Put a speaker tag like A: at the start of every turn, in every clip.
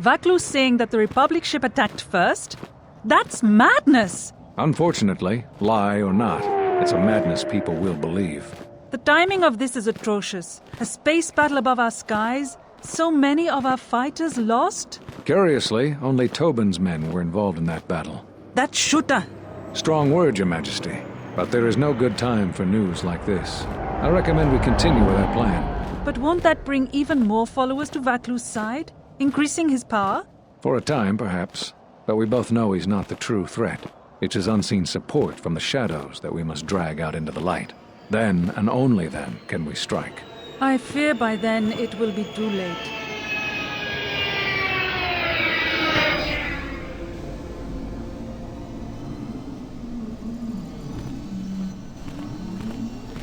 A: Vaklu's saying that the Republic ship attacked first? That's madness!
B: Unfortunately, lie or not, it's a madness people will believe.
A: The timing of this is atrocious. A space battle above our skies, so many of our fighters lost?
B: Curiously, only Tobin's men were involved in that battle.
A: That shooter!
B: Strong word, Your Majesty, but there is no good time for news like this. I recommend we continue with our plan.
A: But won't that bring even more followers to Vaklu's side? Increasing his power?
B: For a time, perhaps, but we both know he's not the true threat. It's his unseen support from the shadows that we must drag out into the light. Then, and only then, can we strike.
A: I fear by then it will be too late.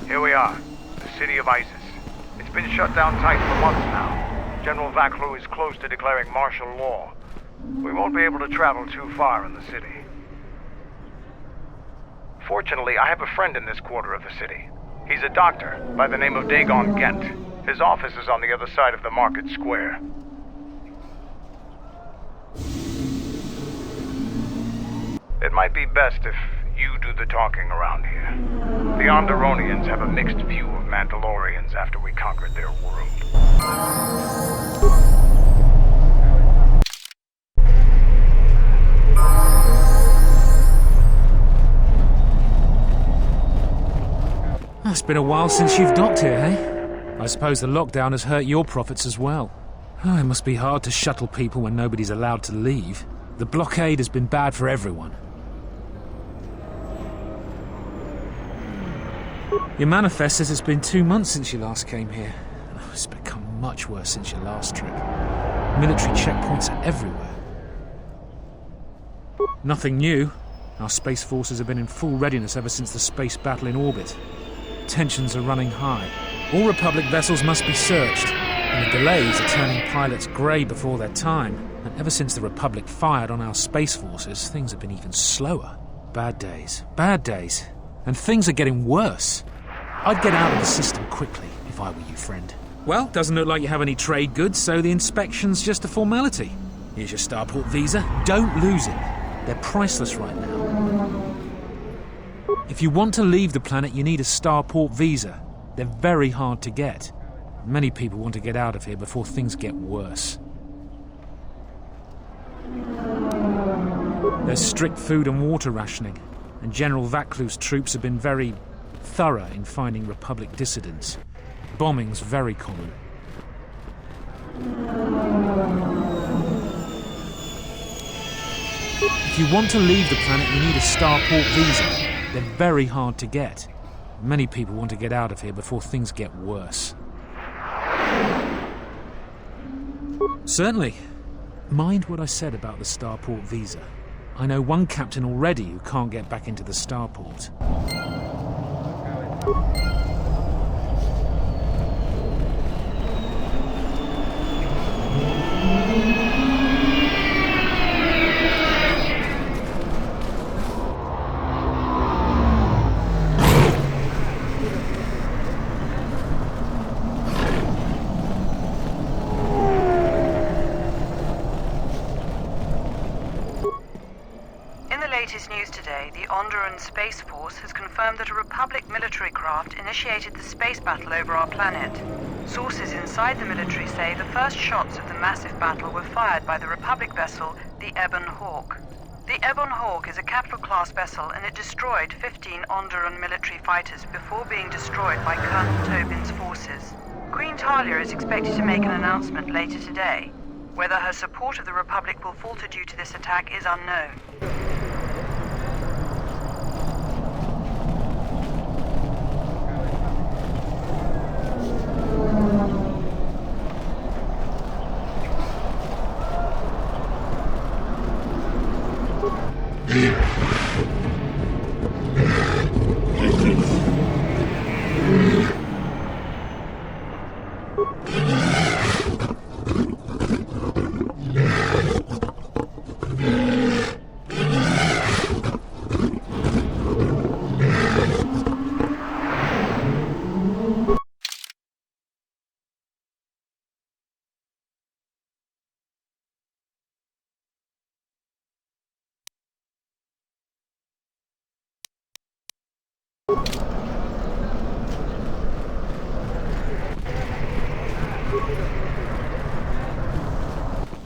C: Here we are, the city of Iziz. It's been shut down tight for months now. General Vaklu is close to declaring martial law. We won't be able to travel too far in the city. Fortunately, I have a friend in this quarter of the city. He's a doctor by the name of Dagon Gent. His office is on the other side of the market square. It might be best if you do the talking around here. The Onderonians have a mixed view of Mandalorians after we conquered their world.
D: It's been a while since you've docked here, eh? I suppose the lockdown has hurt your profits as well. Oh, it must be hard to shuttle people when nobody's allowed to leave. The blockade has been bad for everyone. Your manifest says it's been 2 months since you last came here. Oh, it's become much worse since your last trip. Military checkpoints are everywhere. Nothing new. Our space forces have been in full readiness ever since the space battle in orbit. Tensions are running high. All Republic vessels must be searched, and the delays are turning pilots grey before their time. And ever since the Republic fired on our space forces, things have been even slower. Bad days. And things are getting worse. I'd get out of the system quickly, if I were you, friend. Well, doesn't look like you have any trade goods, so the inspection's just a formality. Here's your starport visa. Don't lose it. They're priceless right now. If you want to leave the planet, you need a starport visa. They're very hard to get. Many people want to get out of here before things get worse. There's strict food and water rationing, and General Vaklu's troops have been very thorough in finding Republic dissidents. Bombing's very common. If you want to leave the planet, you need a starport visa. They're very hard to get. Many people want to get out of here before things get worse. Certainly. Mind what I said about the starport visa. I know one captain already who can't get back into the starport.
E: Latest news today, the Onderon Space Force has confirmed that a Republic military craft initiated the space battle over our planet. Sources inside the military say the first shots of the massive battle were fired by the Republic vessel, the Ebon Hawk. The Ebon Hawk is a capital-class vessel and it destroyed 15 Onderon military fighters before being destroyed by Colonel Tobin's forces. Queen Talia is expected to make an announcement later today. Whether her support of the Republic will falter due to this attack is unknown.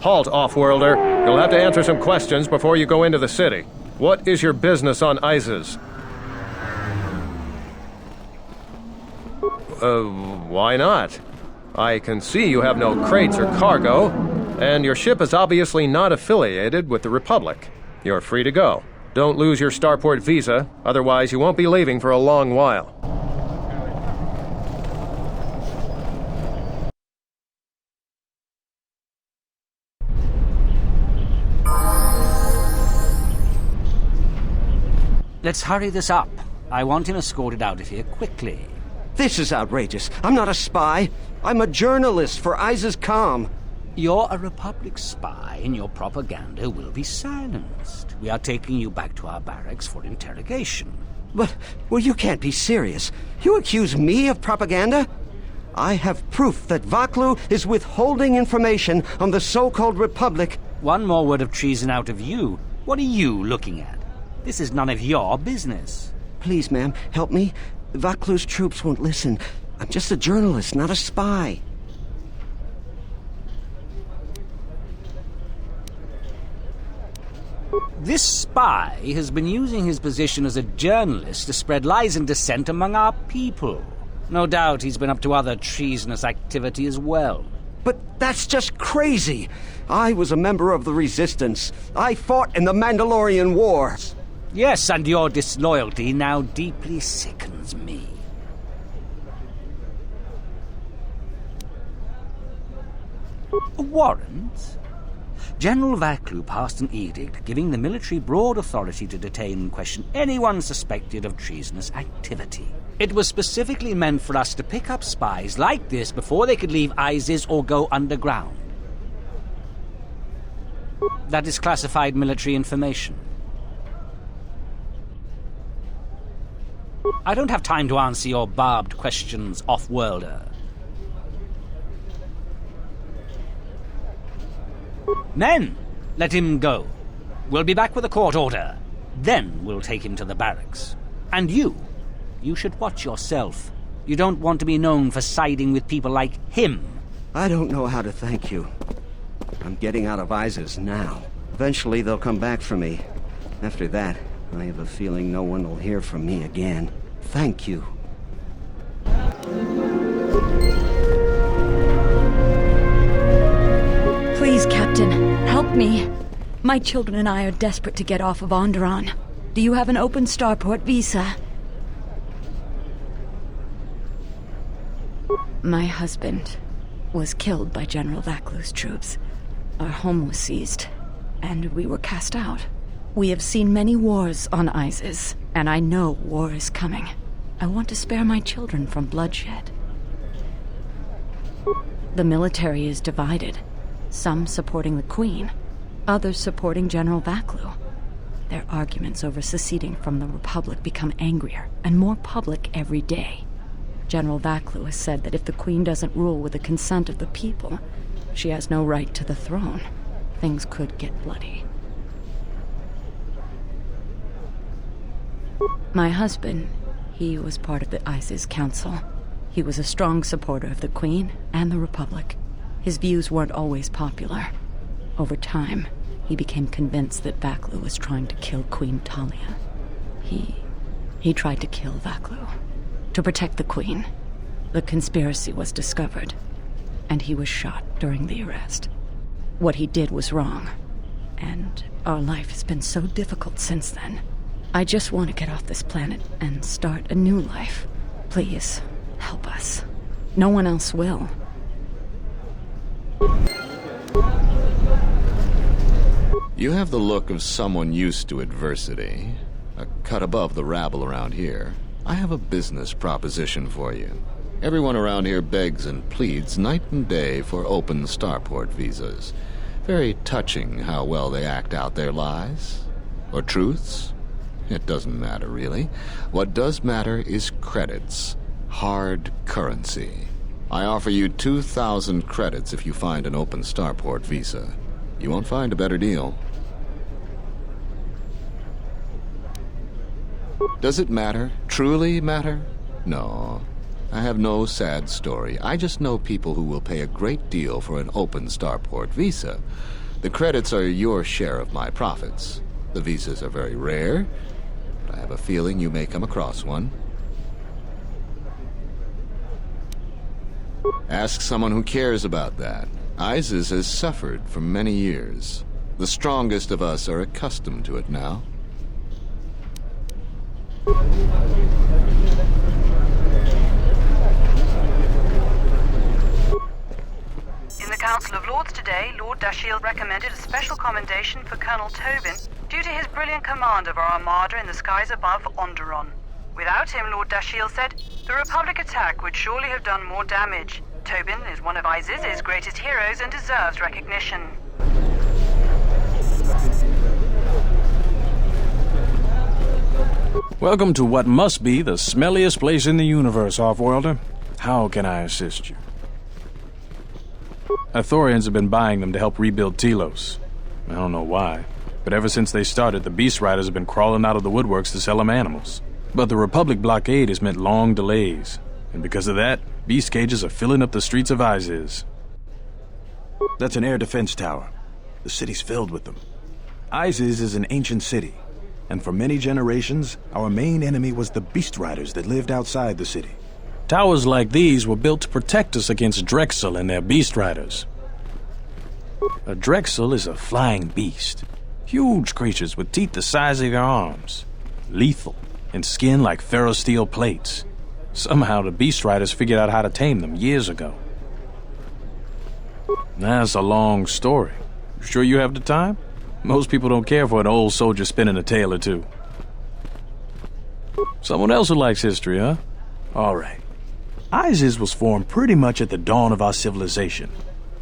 F: Halt, off-worlder. You'll have to answer some questions before you go into the city. What is your business on Iziz? Why not? I can see you have no crates or cargo, and your ship is obviously not affiliated with the Republic. You're free to go. Don't lose your starport visa, otherwise you won't be leaving for a long while.
G: Let's hurry this up. I want him escorted out of here quickly.
H: This is outrageous. I'm not a spy. I'm a journalist for Iziz Com.
G: You're a Republic spy, and your propaganda will be silenced. We are taking you back to our barracks for interrogation.
H: But, well, you can't be serious. You accuse me of propaganda? I have proof that Vaklu is withholding information on the so-called Republic.
G: One more word of treason out of you. What are you looking at? This is none of your business.
H: Please, ma'am, help me. Vaklu's troops won't listen. I'm just a journalist, not a spy.
G: This spy has been using his position as a journalist to spread lies and dissent among our people. No doubt he's been up to other treasonous activity as well.
H: But that's just crazy. I was a member of the Resistance. I fought in the Mandalorian Wars.
G: Yes, and your disloyalty now deeply sickens me. A warrant? General Vaklu passed an edict giving the military broad authority to detain and question anyone suspected of treasonous activity. It was specifically meant for us to pick up spies like this before they could leave Iziz or go underground. That is classified military information. I don't have time to answer your barbed questions, off-worlder. Men, let him go. We'll be back with a court order. Then we'll take him to the barracks. And you should watch yourself. You don't want to be known for siding with people like him.
H: I don't know how to thank you. I'm getting out of Iziz now. Eventually they'll come back for me. After that, I have a feeling no one will hear from me again. Thank you.
I: Please, Captain, help me. My children and I are desperate to get off of Onderon. Do you have an open starport visa? My husband was killed by General Vaklu's troops. Our home was seized, and we were cast out. We have seen many wars on Iziz, and I know war is coming. I want to spare my children from bloodshed. The military is divided. Some supporting the Queen, others supporting General Vaklu. Their arguments over seceding from the Republic become angrier and more public every day. General Vaklu has said that if the Queen doesn't rule with the consent of the people, she has no right to the throne. Things could get bloody. My husband, he was part of the Iziz Council. He was a strong supporter of the Queen and the Republic. His views weren't always popular. Over time, he became convinced that Vaklu was trying to kill Queen Talia. He tried to kill Vaklu. To protect the Queen. The conspiracy was discovered, and he was shot during the arrest. What he did was wrong, and our life has been so difficult since then. I just want to get off this planet and start a new life. Please, help us. No one else will.
J: You have the look of someone used to adversity. A cut above the rabble around here. I have a business proposition for you. Everyone around here begs and pleads night and day for open starport visas. Very touching how well they act out their lies. Or truths. It doesn't matter, really. What does matter is credits. Hard currency. I offer you 2,000 credits if you find an open starport visa. You won't find a better deal. Does it matter? Truly matter? No. I have no sad story. I just know people who will pay a great deal for an open starport visa. The credits are your share of my profits. The visas are very rare, but I have a feeling you may come across one. Ask someone who cares about that. Iziz has suffered for many years. The strongest of us are accustomed to it now.
E: In the Council of Lords today, Lord Dashiell recommended a special commendation for Colonel Tobin due to his brilliant command of our armada in the skies above Onderon. Without him, Lord Dashiell said, the Republic attack would surely have done more damage. Tobin is one of Iziz's greatest heroes and deserves recognition.
K: Welcome to what must be the smelliest place in the universe, Offworlder. How can I assist you? Ithorians have been buying them to help rebuild Telos. I don't know why, but ever since they started, the Beast Riders have been crawling out of the woodworks to sell them animals. But the Republic blockade has meant long delays, and because of that, beast cages are filling up the streets of Iziz.
L: That's an air defense tower. The city's filled with them. Iziz is an ancient city, and for many generations, our main enemy was the Beast Riders that lived outside the city.
K: Towers like these were built to protect us against Drexel and their Beast Riders. A Drexel is a flying beast. Huge creatures with teeth the size of your arms. Lethal, and skin like ferrosteel plates. Somehow the Beast Riders figured out how to tame them years ago. That's a long story. You sure you have the time? Most people don't care for an old soldier spinning a tale or two. Someone else who likes history, huh? All right. Iziz was formed pretty much at the dawn of our civilization.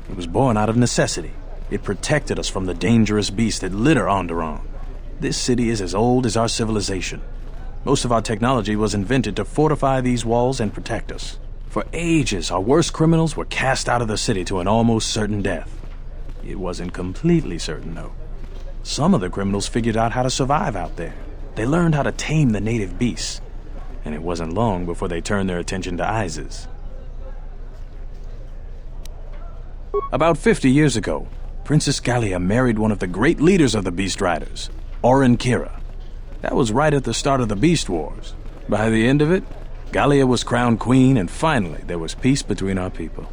K: It was born out of necessity. It protected us from the dangerous beasts that litter Onderon. This city is as old as our civilization. Most of our technology was invented to fortify these walls and protect us. For ages, our worst criminals were cast out of the city to an almost certain death. It wasn't completely certain, though. Some of the criminals figured out how to survive out there. They learned how to tame the native beasts. And it wasn't long before they turned their attention to Iziz. About 50 years ago, Princess Gallia married one of the great leaders of the Beast Riders, Orin Kira. That was right at the start of the Beast Wars. By the end of it, Gallia was crowned queen, and finally there was peace between our people.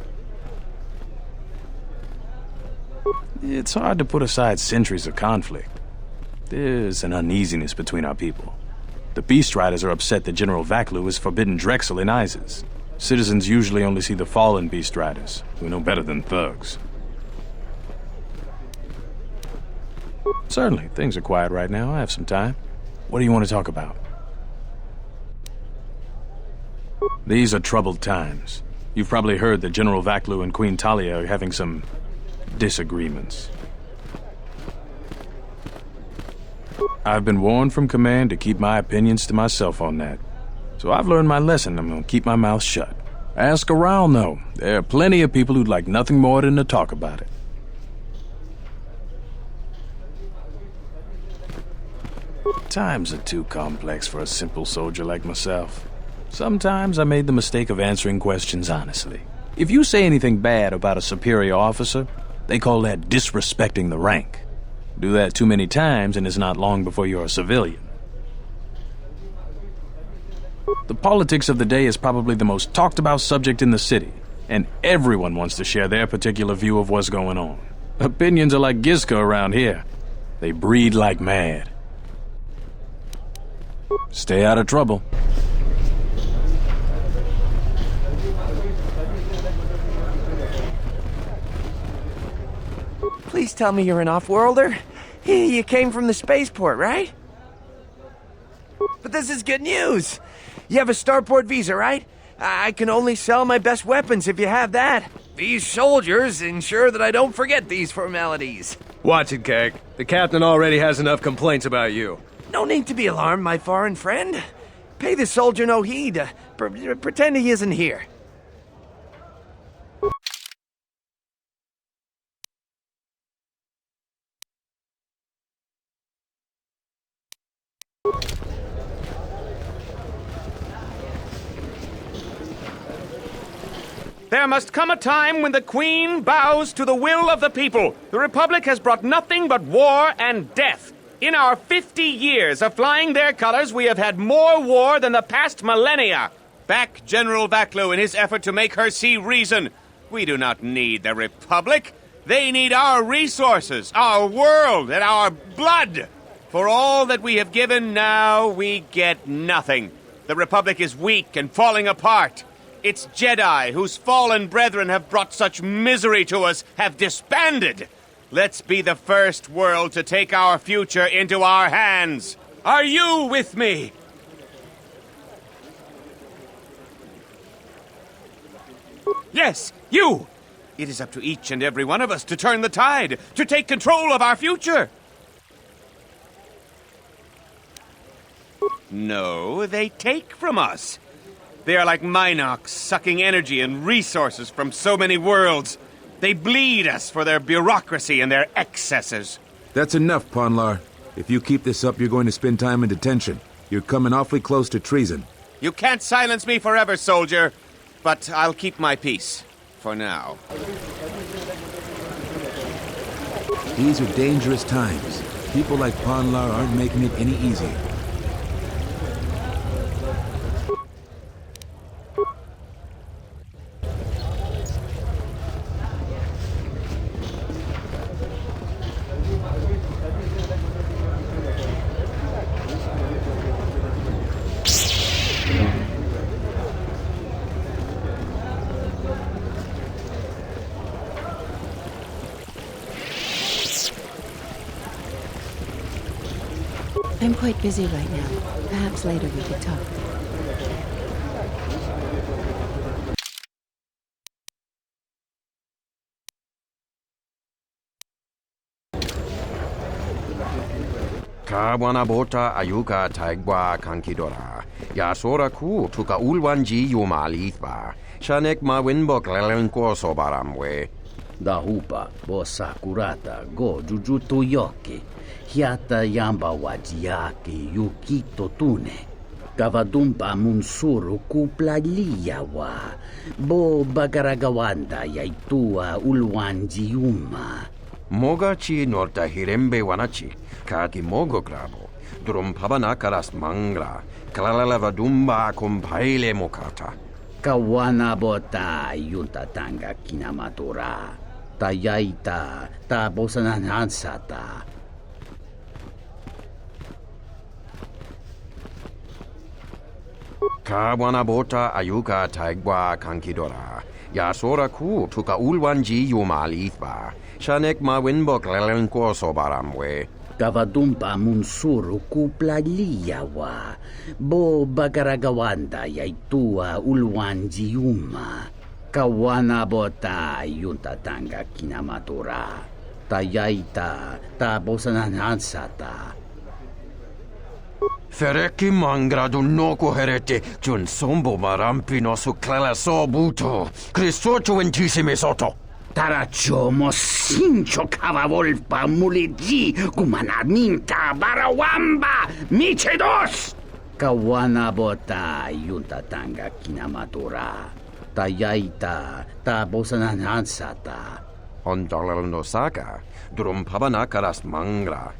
K: It's hard to put aside centuries of conflict. There's an uneasiness between our people. The Beast Riders are upset that General Vaklu has forbidden Drexel in Iziz. Citizens usually only see the fallen Beast Riders, who know better than thugs. Certainly, things are quiet right now. I have some time. What do you want to talk about? These are troubled times. You've probably heard that General Vaklu and Queen Talia are having some disagreements. I've been warned from command to keep my opinions to myself on that. So I've learned my lesson. I'm going to keep my mouth shut. Ask around, though. There are plenty of people who'd like nothing more than to talk about it. Times are too complex for a simple soldier like myself. Sometimes I made the mistake of answering questions honestly. If you say anything bad about a superior officer, they call that disrespecting the rank. Do that too many times and it's not long before you're a civilian. The politics of the day is probably the most talked about subject in the city, and everyone wants to share their particular view of what's going on. Opinions are like Gizka around here. They breed like mad. Stay out of trouble.
M: Please tell me you're an off-worlder. You came from the spaceport, right? But this is good news. You have a starport visa, right? I can only sell my best weapons if you have that. These soldiers ensure that I don't forget these formalities.
F: Watch it, Keg. The captain already has enough complaints about you.
M: No need to be alarmed, my foreign friend. Pay the soldier no heed. Pretend he isn't here.
N: There must come a time when the Queen bows to the will of the people. The Republic has brought nothing but war and death. In our 50 years of flying their colors, we have had more war than the past millennia. Back General Vaklu in his effort to make her see reason. We do not need the Republic. They need our resources, our world, and our blood. For all that we have given, now we get nothing. The Republic is weak and falling apart. Its Jedi, whose fallen brethren have brought such misery to us, have disbanded. Let's be the first world to take our future into our hands. Are you with me? Yes, you! It is up to each and every one of us to turn the tide, to take control of our future. No, they take from us. They are like Minox, sucking energy and resources from so many worlds. They bleed us for their bureaucracy and their excesses.
O: That's enough, Ponlar. If you keep this up, you're going to spend time in detention. You're coming awfully close to treason.
N: You can't silence me forever, soldier. But I'll keep my peace. For now.
O: These are dangerous times. People like Ponlar aren't making it any easier.
I: I'm quite busy right now. Perhaps later we could talk.
P: Kawanabota ayuka taigwa kankidora. Yasora ku tuka ulwanji yumalitva. Shanek ma winbok lelenko sobaramwe.
Q: Dahupa bosa kurata go jujuto yoke. Hiata yamba wajiake yukito tune. Kavadumpa munsuru kuplaliyawa. Bo bagaragawanda yaitua ulwanji yuma.
P: Mogachi norta hirembe wanachi. Kaki mogo grabo. Durum pabanakaras mangra. Kalalavadumba kumpaile mokata.
Q: Kawana bota yuntatanga kinamatura. Tayaita ta bosananansata.
P: Kawanabota ayuka taigwa kankidora. Yasora ku tuka ulwanji yumalitva. Shanek ma winbok lelenko sobaramwe.
Q: Kavadumpa munsuru kuplaliyawa. Bo bagaragawanda yaitua ulwanji yuma. Kawana bota yuntatanga kinamatura. Tayaita ta bosananansata.
P: Fereki mangradu noko herete, jun sombo marampino su clela sobuto, Cristocho intissime soto.
Q: Taracho mosincho cavavolpa muliji, kumanaminta barawamba, michedos! Kawana bota yuntatanga kinamatura. Tayaita ta bosananansata.
P: Ondalano saga, durum pabanakaras mangra.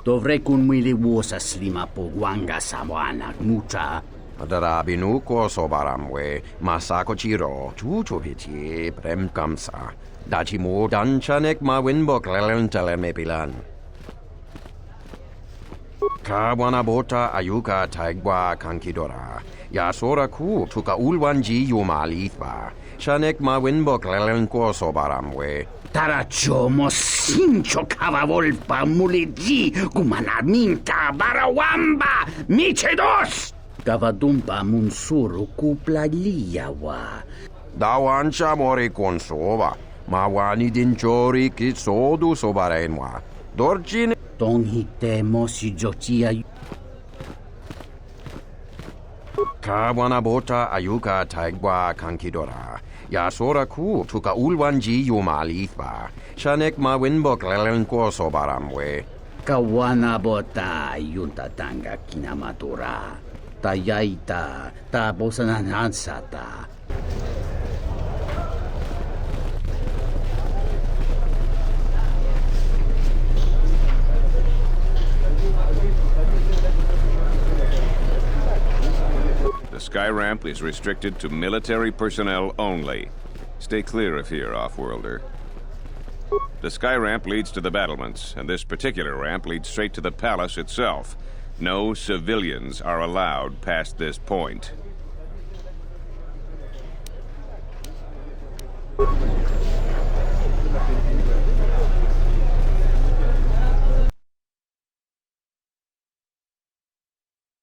Q: Dovrei kunmilivuosa slimapo wanga samoana nucha.
P: Darabinu ko sobaramwe, masako chiro, chuchopiti, premkamsa. Dachimo danchanek ma winbok lelentele mepilan. Kawanabota ayuka taigwa kankidora. Yasora ku tuka ulwanji yumalitva. Shanek ma winbok lelenko sobaramwe.
Q: Taracho mosincho cavavolpa muliji, kumanaminta barawamba, michedos! Kavadumpa munsuru kuplaliyawa.
P: Dawancha mori konsova. Mawani dinchori kitsodu sobarenwa. Dorjine.
Q: Tonghite mosi jochia.
P: Kawanabota ayuka taigwa kankidora. Yasora ku tuka ulwanji yumalitva. Shanek ma winbok lelenko sobaramwe.
Q: Kawana bota yuntatanga kinamatura. Ta yaita, ta bosananansata.
R: The sky ramp is restricted to military personnel only. Stay clear of here, Offworlder. The sky ramp leads to the battlements, and this particular ramp leads straight to the palace itself. No civilians are allowed past this point.